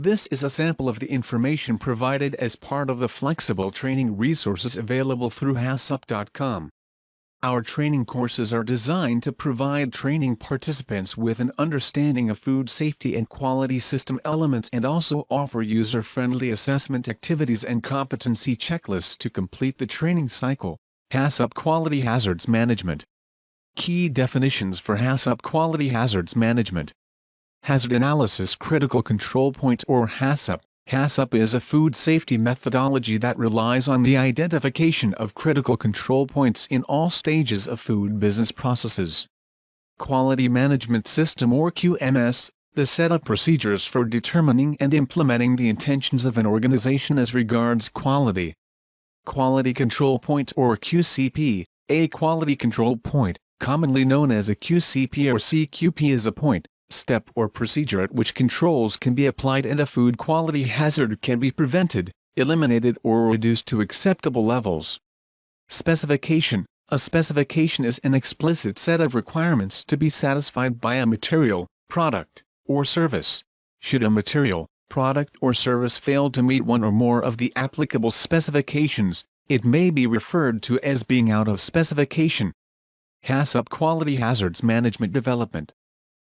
This is a sample of the information provided as part of the flexible training resources available through HACCP.com. Our training courses are designed to provide training participants with an understanding of food safety and quality system elements and also offer user-friendly assessment activities and competency checklists to complete the training cycle. HACCP Quality Hazards Management. Key definitions for HACCP Quality Hazards Management. Hazard Analysis Critical Control Point or HACCP. HACCP is a food safety methodology that relies on the identification of critical control points in all stages of food business processes. Quality Management System or QMS, the set of procedures for determining and implementing the intentions of an organization as regards quality. Quality Control Point or QCP, a quality control point, commonly known as a QCP or CQP, is a point, step or procedure at which controls can be applied and a food quality hazard can be prevented, eliminated or reduced to acceptable levels. Specification. A specification is an explicit set of requirements to be satisfied by a material, product, or service. Should a material, product or service fail to meet one or more of the applicable specifications, it may be referred to as being out of specification. HACCP Quality Hazards Management Development.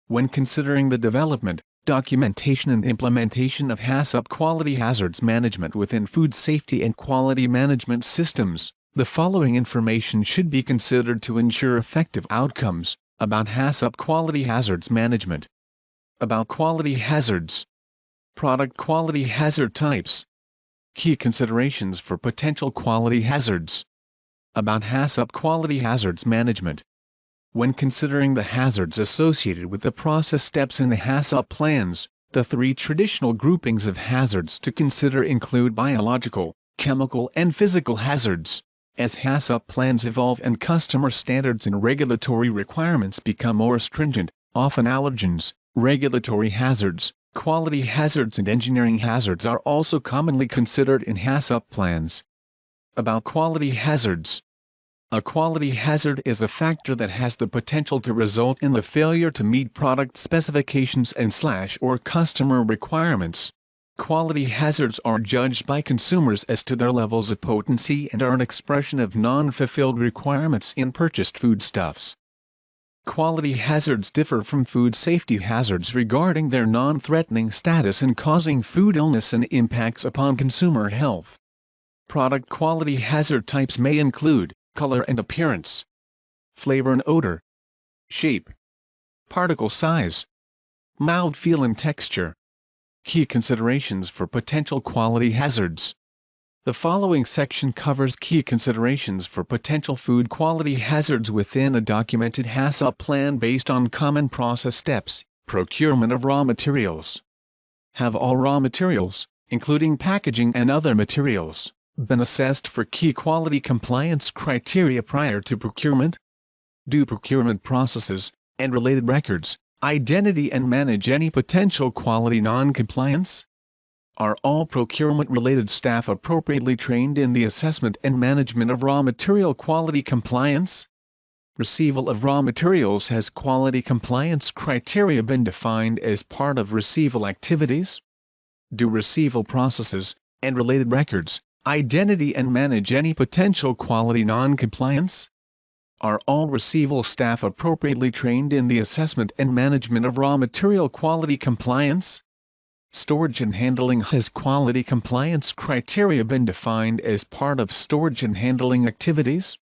When considering the development, documentation and implementation of HACCP Quality Hazards Management within food safety and quality management systems, the following information should be considered to ensure effective outcomes. About HACCP Quality Hazards Management. About quality hazards. Product quality hazard types. Key considerations for potential quality hazards. About HACCP Quality Hazards Management. When considering the hazards associated with the process steps in the HACCP plans, the three traditional groupings of hazards to consider include biological, chemical and physical hazards. As HACCP plans evolve and customer standards and regulatory requirements become more stringent, often allergens, regulatory hazards, quality hazards and engineering hazards are also commonly considered in HACCP plans. About quality hazards. A quality hazard is a factor that has the potential to result in the failure to meet product specifications and/or customer requirements. Quality hazards are judged by consumers as to their levels of potency and are an expression of non-fulfilled requirements in purchased foodstuffs. Quality hazards differ from food safety hazards regarding their non-threatening status and causing food illness and impacts upon consumer health. Product quality hazard types may include color and appearance, flavor and odor, shape, particle size, mouthfeel and texture. Key considerations for potential quality hazards. The following section covers key considerations for potential food quality hazards within a documented HACCP plan based on common process steps. Procurement of raw materials. Have all raw materials, including packaging and other materials, been assessed for key quality compliance criteria prior to procurement? Do procurement processes and related records identity and manage any potential quality non-compliance? Are all procurement-related staff appropriately trained in the assessment and management of raw material quality compliance? Receival of raw materials. Has quality compliance criteria been defined as part of receival activities? Do receival processes and related records identity and manage any potential quality non-compliance? Are all receival staff appropriately trained in the assessment and management of raw material quality compliance? Storage and handling. Has quality compliance criteria been defined as part of storage and handling activities?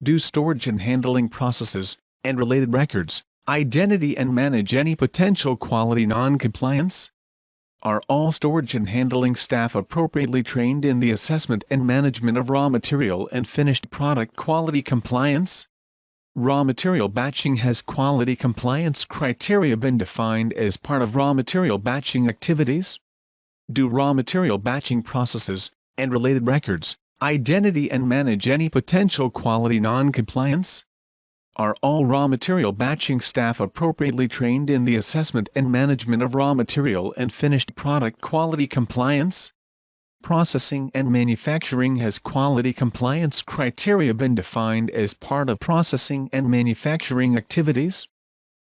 Do storage and handling processes and related records identity and manage any potential quality non-compliance? Are all storage and handling staff appropriately trained in the assessment and management of raw material and finished product quality compliance? Raw material batching. Has quality compliance criteria been defined as part of raw material batching activities? Do raw material batching processes and related records identity and manage any potential quality non-compliance? Are all raw material batching staff appropriately trained in the assessment and management of raw material and finished product quality compliance? Processing and manufacturing. Has quality compliance criteria been defined as part of processing and manufacturing activities?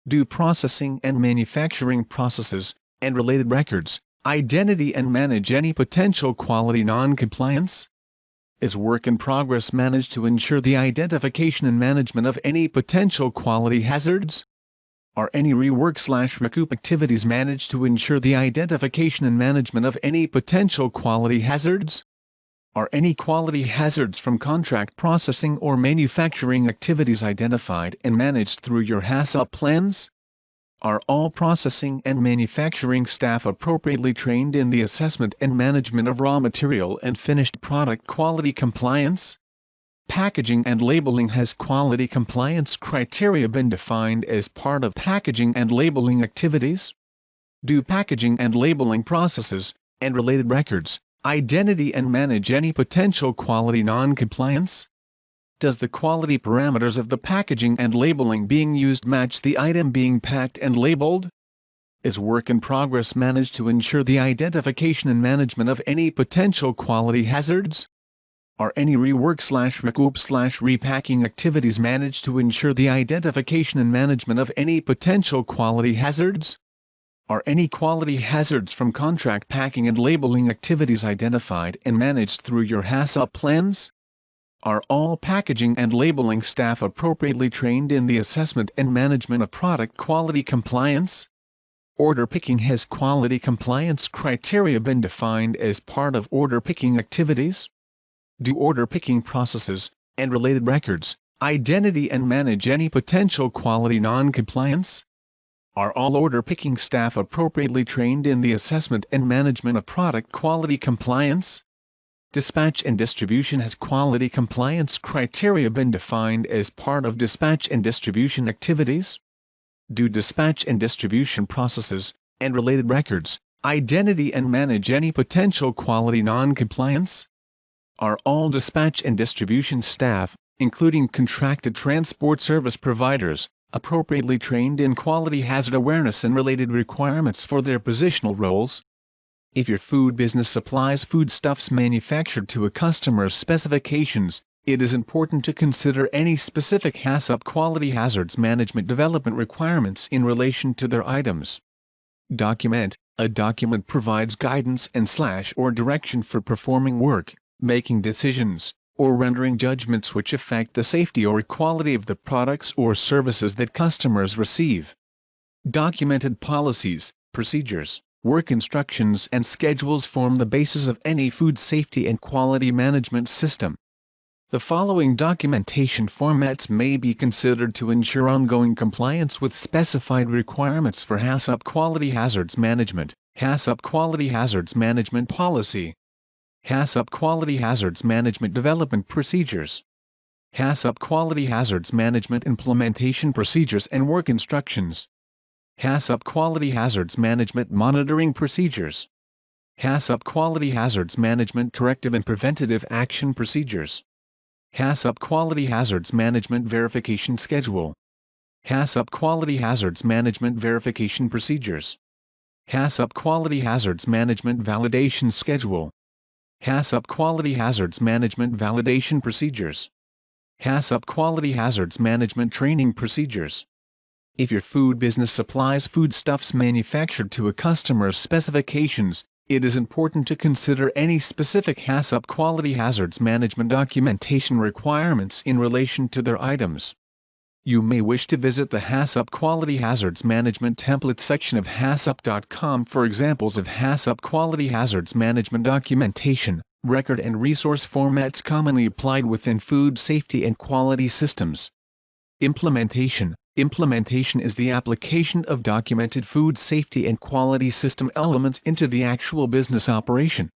Do processing and manufacturing processes and related records Identity and manage any potential quality non-compliance. Is work in progress managed to ensure the identification and management of any potential quality hazards? Are any rework/recoup activities managed to ensure the identification and management of any potential quality hazards? Are any quality hazards from contract processing or manufacturing activities identified and managed through your HACCP plans? Are all processing and manufacturing staff appropriately trained in the assessment and management of raw material and finished product quality compliance? Packaging and labeling. Has quality compliance criteria been defined as part of packaging and labeling activities? Do packaging and labeling processes, and related records, identity and manage any potential quality non-compliance? Does the quality parameters of the packaging and labeling being used match the item being packed and labeled? Is work in progress managed to ensure the identification and management of any potential quality hazards? Are any rework/recoup/repacking activities managed to ensure the identification and management of any potential quality hazards? Are any quality hazards from contract packing and labeling activities identified and managed through your HACCP plans? Are all packaging and labeling staff appropriately trained in the assessment and management of product quality compliance? Order picking. Has quality compliance criteria been defined as part of order picking activities? Do order picking processes, and related records, identity and manage any potential quality non-compliance? Are all order picking staff appropriately trained in the assessment and management of product quality compliance? Dispatch and distribution. Has quality compliance criteria been defined as part of dispatch and distribution activities? Do dispatch and distribution processes, and related records, identity and manage any potential quality non-compliance? Are all dispatch and distribution staff, including contracted transport service providers, appropriately trained in quality hazard awareness and related requirements for their positional roles? If your food business supplies foodstuffs manufactured to a customer's specifications, it is important to consider any specific HACCP quality hazards management development requirements in relation to their items. Document. A document provides guidance and/or direction for performing work, making decisions, or rendering judgments which affect the safety or quality of the products or services that customers receive. Documented policies, procedures, work instructions and schedules form the basis of any food safety and quality management system. The following documentation formats may be considered to ensure ongoing compliance with specified requirements for HACCP Quality Hazards Management. HACCP Quality Hazards Management Policy. HACCP Quality Hazards Management Development Procedures. HACCP Quality Hazards Management Implementation Procedures and Work Instructions. HACCP Quality Hazards Management Monitoring Procedures. HACCP Quality Hazards Management Corrective and Preventative Action Procedures. HACCP Quality Hazards Management Verification Schedule. HACCP Quality Hazards Management Verification Procedures. HACCP Quality Hazards Management Validation Schedule. HACCP Quality Hazards Management Validation Procedures. HACCP Quality Hazards Management Training Procedures. If your food business supplies foodstuffs manufactured to a customer's specifications, it is important to consider any specific HACCP quality hazards management documentation requirements in relation to their items. You may wish to visit the HACCP Quality Hazards Management Template section of HACCP.com for examples of HACCP quality hazards management documentation, record and resource formats commonly applied within food safety and quality systems. Implementation. Implementation is the application of documented food safety and quality system elements into the actual business operation.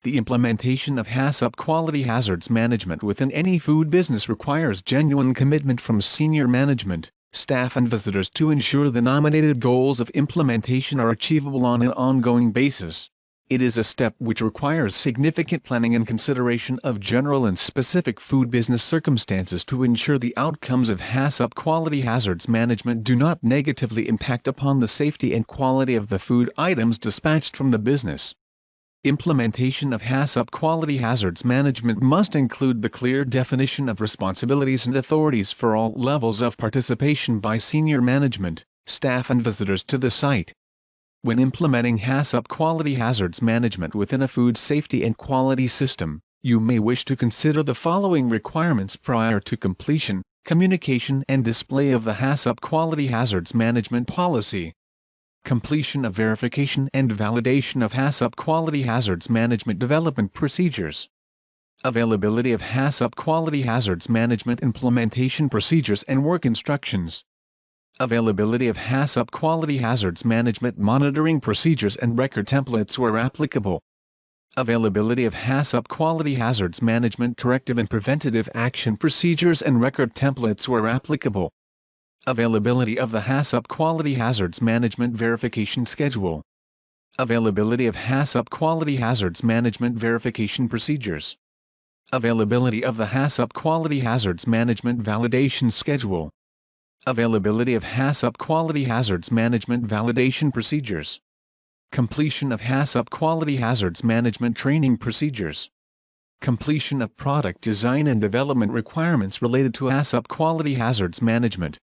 The implementation of HACCP quality hazards management within any food business requires genuine commitment from senior management, staff and visitors to ensure the nominated goals of implementation are achievable on an ongoing basis. It is a step which requires significant planning and consideration of general and specific food business circumstances to ensure the outcomes of HACCP quality hazards management do not negatively impact upon the safety and quality of the food items dispatched from the business. Implementation of HACCP quality hazards management must include the clear definition of responsibilities and authorities for all levels of participation by senior management, staff and visitors to the site. When implementing HACCP quality hazards management within a food safety and quality system, you may wish to consider the following requirements prior to completion: communication and display of the HACCP quality hazards management policy. Completion of verification and validation of HACCP quality hazards management development procedures. Availability of HACCP quality hazards management implementation procedures and work instructions. Availability of HACCP quality hazards management monitoring procedures and record templates where applicable. Availability of HACCP quality hazards management corrective and preventative action procedures and record templates where applicable. Availability of the HACCP quality hazards management verification schedule. Availability of HACCP quality hazards management verification procedures. Availability of the HACCP quality hazards management validation schedule. Availability of HACCP quality hazards management validation procedures. Completion of HACCP quality hazards management training procedures. Completion of product design and development requirements related to HACCP quality hazards management.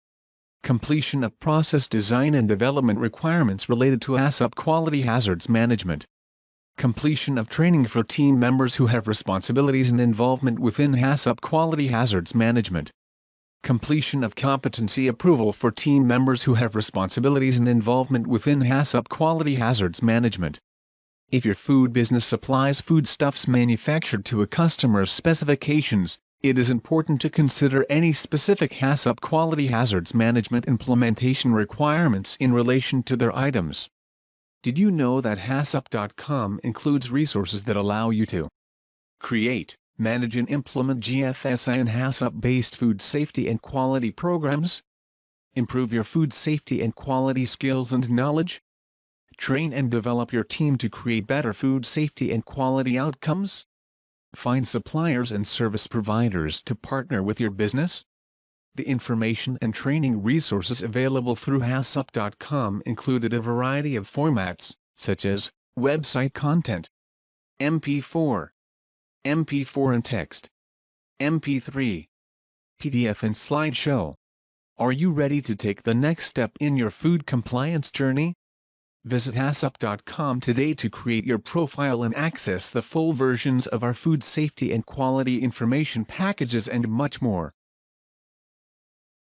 Completion of process design and development requirements related to HACCP quality hazards management. Completion of training for team members who have responsibilities and involvement within HACCP quality hazards management. Completion of competency approval for team members who have responsibilities and involvement within HACCP quality hazards management. If your food business supplies foodstuffs manufactured to a customer's specifications, it is important to consider any specific HACCP quality hazards management implementation requirements in relation to their items. Did you know that HACCP.com includes resources that allow you to create, manage and implement GFSI and HACCP-based food safety and quality programs? Improve your food safety and quality skills and knowledge? Train and develop your team to create better food safety and quality outcomes? Find suppliers and service providers to partner with your business? The information and training resources available through HACCP.com included a variety of formats, such as website content, MP4, MP4 and text, MP3, PDF and slideshow. Are you ready to take the next step in your food compliance journey? Visit HACCP.com today to create your profile and access the full versions of our food safety and quality information packages and much more.